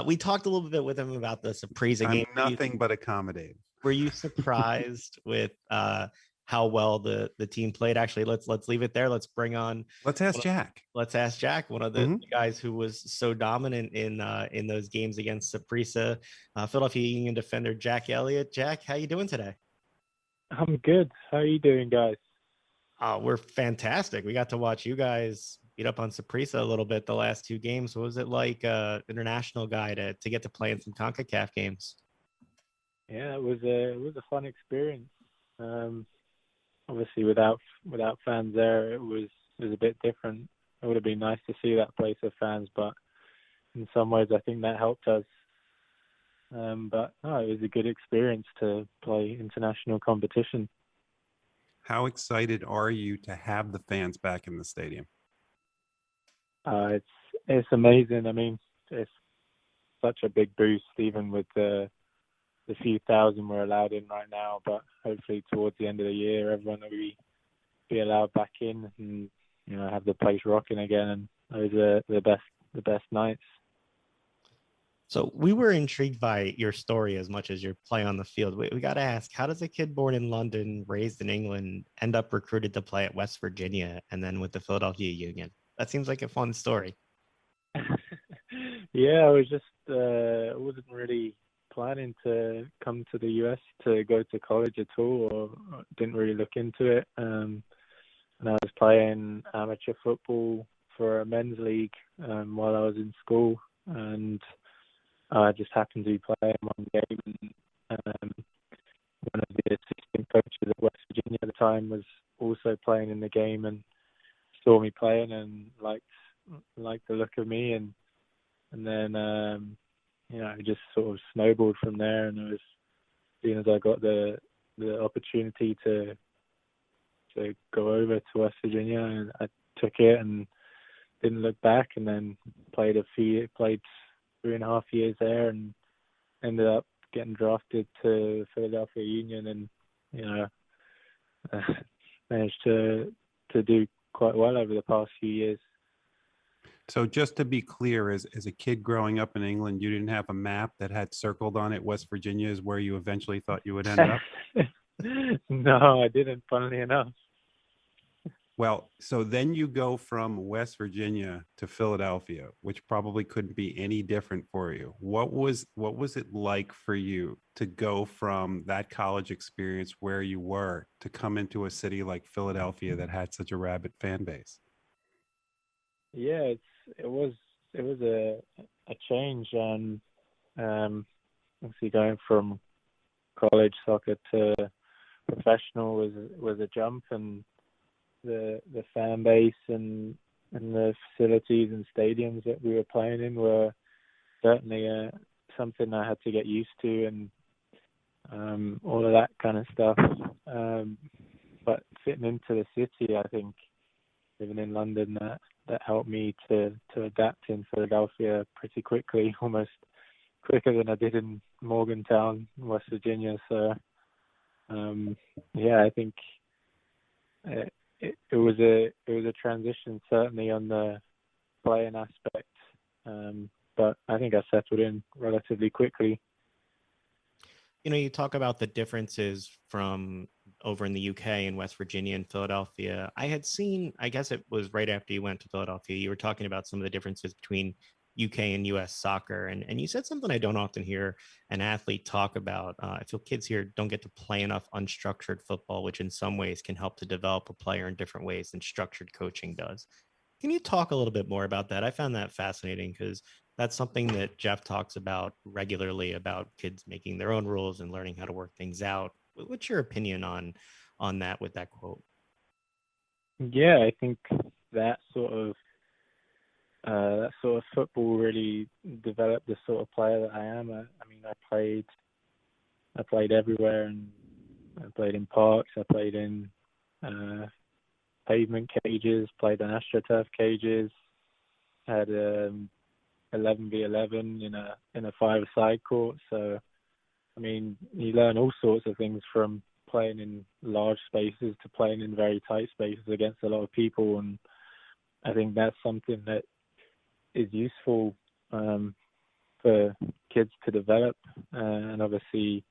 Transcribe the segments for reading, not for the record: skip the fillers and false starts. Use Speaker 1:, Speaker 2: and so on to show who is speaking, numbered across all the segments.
Speaker 1: We talked a little bit with him about the Saprissa
Speaker 2: I'm
Speaker 1: game.
Speaker 2: nothing but accommodating.
Speaker 1: Were you surprised with how well the team played? Actually, let's leave it there.
Speaker 2: Let's ask Jack.
Speaker 1: Let's ask Jack, one of the
Speaker 2: hmm
Speaker 1: guys who was so dominant in those games against Saprissa, Philadelphia Union Defender Jack Elliott. Jack, how you doing today?
Speaker 3: I'm good. How are you doing, guys?
Speaker 1: We're fantastic. We got to watch you guys beat up on Saprissa a little bit the last two games. What was it like, international guy to get to play in some CONCACAF games?
Speaker 3: Yeah, it was a fun experience. Um, Obviously, without fans there, it was a bit different. It would have been nice to see that place of fans, but in some ways, I think that helped us. But no, it was a good experience to play international competition.
Speaker 2: How excited are you to have the fans back in the stadium?
Speaker 3: It's amazing. I mean, it's such a big boost, even with the few thousand we're allowed in right now. But hopefully, towards the end of the year, everyone will be allowed back in, and have the place rocking again. And those are the best nights.
Speaker 1: So we were intrigued by your story as much as your play on the field. We got to ask, how does a kid born in London, raised in England, end up recruited to play at West Virginia and then with the Philadelphia Union? That seems like a fun story.
Speaker 3: Yeah, I wasn't really planning to come to the US to go to college at all, or didn't really look into it. And I was playing amateur football for a men's league while I was in school, and I just happened to be playing one game. And one of the assistant coaches at West Virginia at the time was also playing in the game and saw me playing and liked the look of me, and then it just sort of snowballed from there. And it was, as soon as I got the opportunity to go over to West Virginia, and I took it and didn't look back. And then played 3.5 years there, and ended up getting drafted to Philadelphia Union, and managed to do quite well over the past few years.
Speaker 2: So just to be clear, as a kid growing up in England, you didn't have a map that had circled on it West Virginia is where you eventually thought you would end up?
Speaker 3: No, I didn't, funnily enough.
Speaker 2: Well, so then you go from West Virginia to Philadelphia, which probably couldn't be any different for you. What was it like for you to go from that college experience where you were to come into a city like Philadelphia that had such a rabid fan base?
Speaker 3: Yeah, it was a change, and obviously going from college soccer to professional was a jump, and the fan base and the facilities and stadiums that we were playing in were certainly something I had to get used to, and all of that kind of stuff. But fitting into the city, I think living in London, that helped me to adapt in Philadelphia pretty quickly, almost quicker than I did in Morgantown, West Virginia. So I think it was a transition, certainly on the playing aspect, but I think I settled in relatively quickly.
Speaker 1: You talk about the differences from over in the UK and West Virginia and Philadelphia. I had seen, I guess it was right after you went to Philadelphia, you were talking about some of the differences between UK and US soccer. And you said something I don't often hear an athlete talk about. I feel kids here don't get to play enough unstructured football, which in some ways can help to develop a player in different ways than structured coaching does. Can you talk a little bit more about that? I found that fascinating because that's something that Jeff talks about regularly, about kids making their own rules and learning how to work things out. What's your opinion on that with that quote?
Speaker 3: Yeah, I think that sort of football really developed the sort of player that I am. I mean, I played everywhere, and I played in parks. I played in pavement cages. Played on AstroTurf cages. Had 11v11 in a five-a-side court. So, I mean, you learn all sorts of things from playing in large spaces to playing in very tight spaces against a lot of people, and I think that's something that is useful for kids to develop, and obviously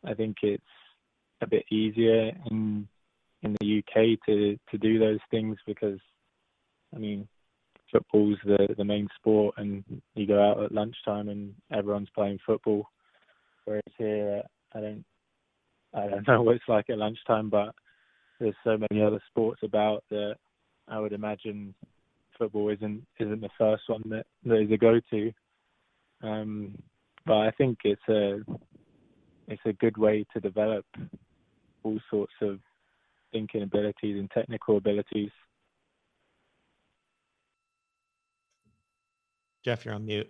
Speaker 3: I think it's a bit easier in the UK to do those things because, I mean, football's the main sport, and you go out at lunchtime and everyone's playing football. Whereas here, I don't know what it's like at lunchtime, but there's so many other sports about that I would imagine football isn't the first one that is a go-to. But I think it's a good way to develop all sorts of thinking abilities and technical abilities.
Speaker 1: Jeff, you're on mute.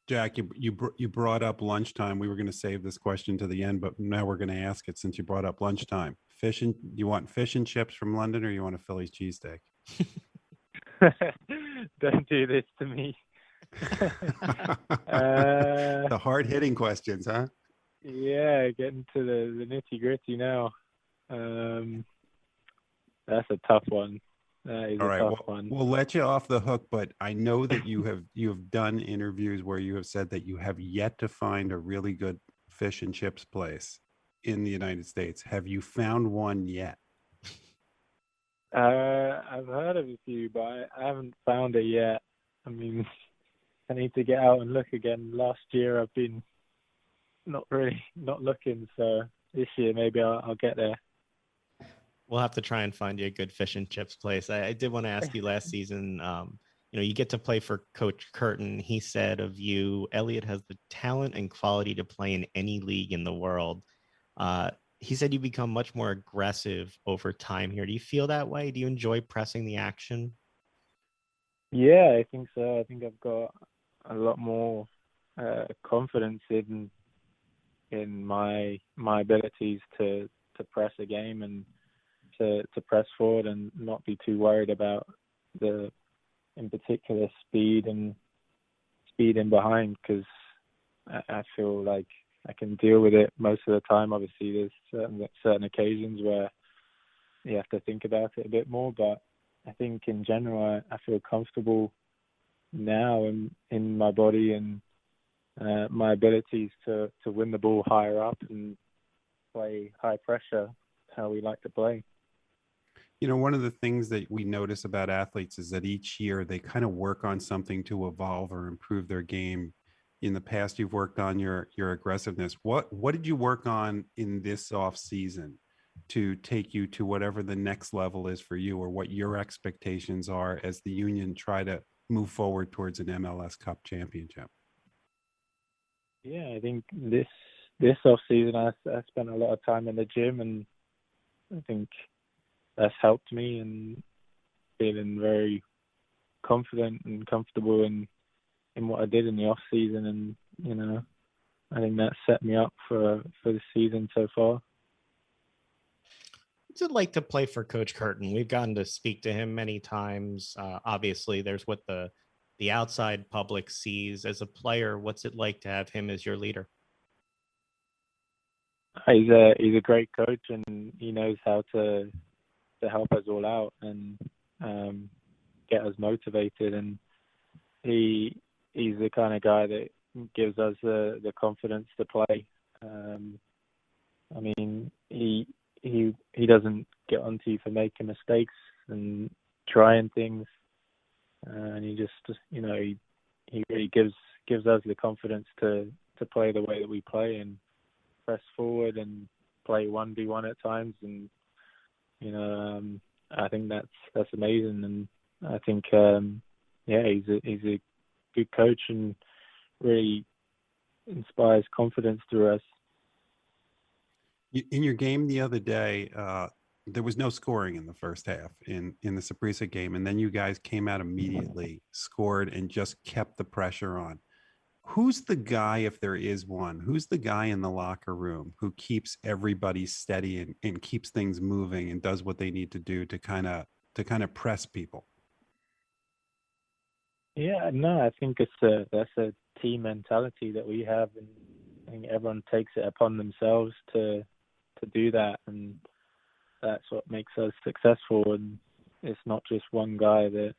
Speaker 2: Jack, you brought up lunchtime. We were going to save this question to the end, but now we're going to ask it since you brought up lunchtime. You want fish and chips from London, or you want a Philly's cheesesteak?
Speaker 3: Don't do this to me.
Speaker 2: The hard-hitting questions, huh?
Speaker 3: Yeah, getting to the nitty-gritty now. That's a tough one. That is
Speaker 2: All right,
Speaker 3: a tough one.
Speaker 2: We'll let you off the hook, but I know that you have done interviews where you have said that you have yet to find a really good fish and chips place in the United States. Have you found one yet?
Speaker 3: I've heard of a few, but I haven't found it yet. I mean, I need to get out and look again. Last year I've been not looking, so this year maybe I'll get there.
Speaker 1: We'll have to try and find you a good fish and chips place. I did want to ask you last season, you get to play for Coach Curtin. He said of you, Elliott has the talent and quality to play in any league in the world. He said you become much more aggressive over time here. Do you feel that way? Do you enjoy pressing the action?
Speaker 3: Yeah, I think so. I think I've got a lot more confidence in my abilities to press a game and to press forward and not be too worried about in particular speed in behind, because I feel like I can deal with it most of the time. Obviously, there's certain occasions where you have to think about it a bit more, but I think in general I feel comfortable now in my body and my abilities to win the ball higher up and play high pressure, how we like to play.
Speaker 2: One of the things that we notice about athletes is that each year they kind of work on something to evolve or improve their game. In the past, you've worked on your aggressiveness. What did you work on in this off season to take you to whatever the next level is for you, or what your expectations are as the Union try to move forward towards an MLS Cup championship?
Speaker 3: Yeah, I think this off season I spent a lot of time in the gym, and I think that's helped me and feeling very confident and comfortable in what I did in the off season, and I think that set me up for the season so far.
Speaker 1: What's it like to play for Coach Curtin? We've gotten to speak to him many times. Obviously, there's what the outside public sees. As a player, what's it like to have him as your leader?
Speaker 3: He's a great coach, and he knows how to help us all out and get us motivated. And he's the kind of guy that gives us the confidence to play. I mean, he doesn't get onto you for making mistakes and trying things, and he just he really gives us the confidence to play the way that we play and press forward and play 1v1 at times. And I think that's amazing, and I think he's a good coach and really inspires confidence through us.
Speaker 2: In your game the other day, there was no scoring in the first half in the Saprissa game, and then you guys came out immediately, scored, and just kept the pressure on. Who's the guy, if there is one, who's the guy in the locker room who keeps everybody steady and keeps things moving and does what they need to do to kind of press people?
Speaker 3: Yeah, no, I think that's a team mentality that we have, and I think everyone takes it upon themselves to do that, and that's what makes us successful. And it's not just one guy that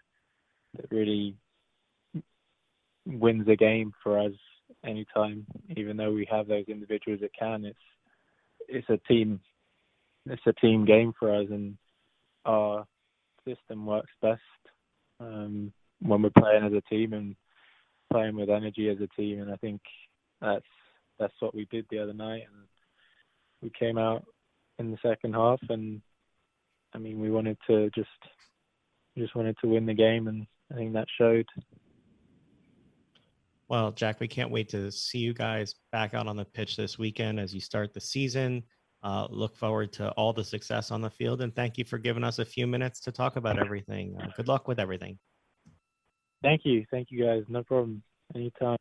Speaker 3: really wins the game for us anytime. Even though we have those individuals that can, it's a team game for us, and our system works best when we're playing as a team and playing with energy as a team. And I think that's what we did the other night, and we came out in the second half, and I mean, we wanted to just wanted to win the game, and I think that showed.
Speaker 1: Well, Jack, we can't wait to see you guys back out on the pitch this weekend as you start the season. Look forward to all the success on the field, and thank you for giving us a few minutes to talk about everything. Good luck with everything.
Speaker 3: Thank you guys. No problem. Anytime.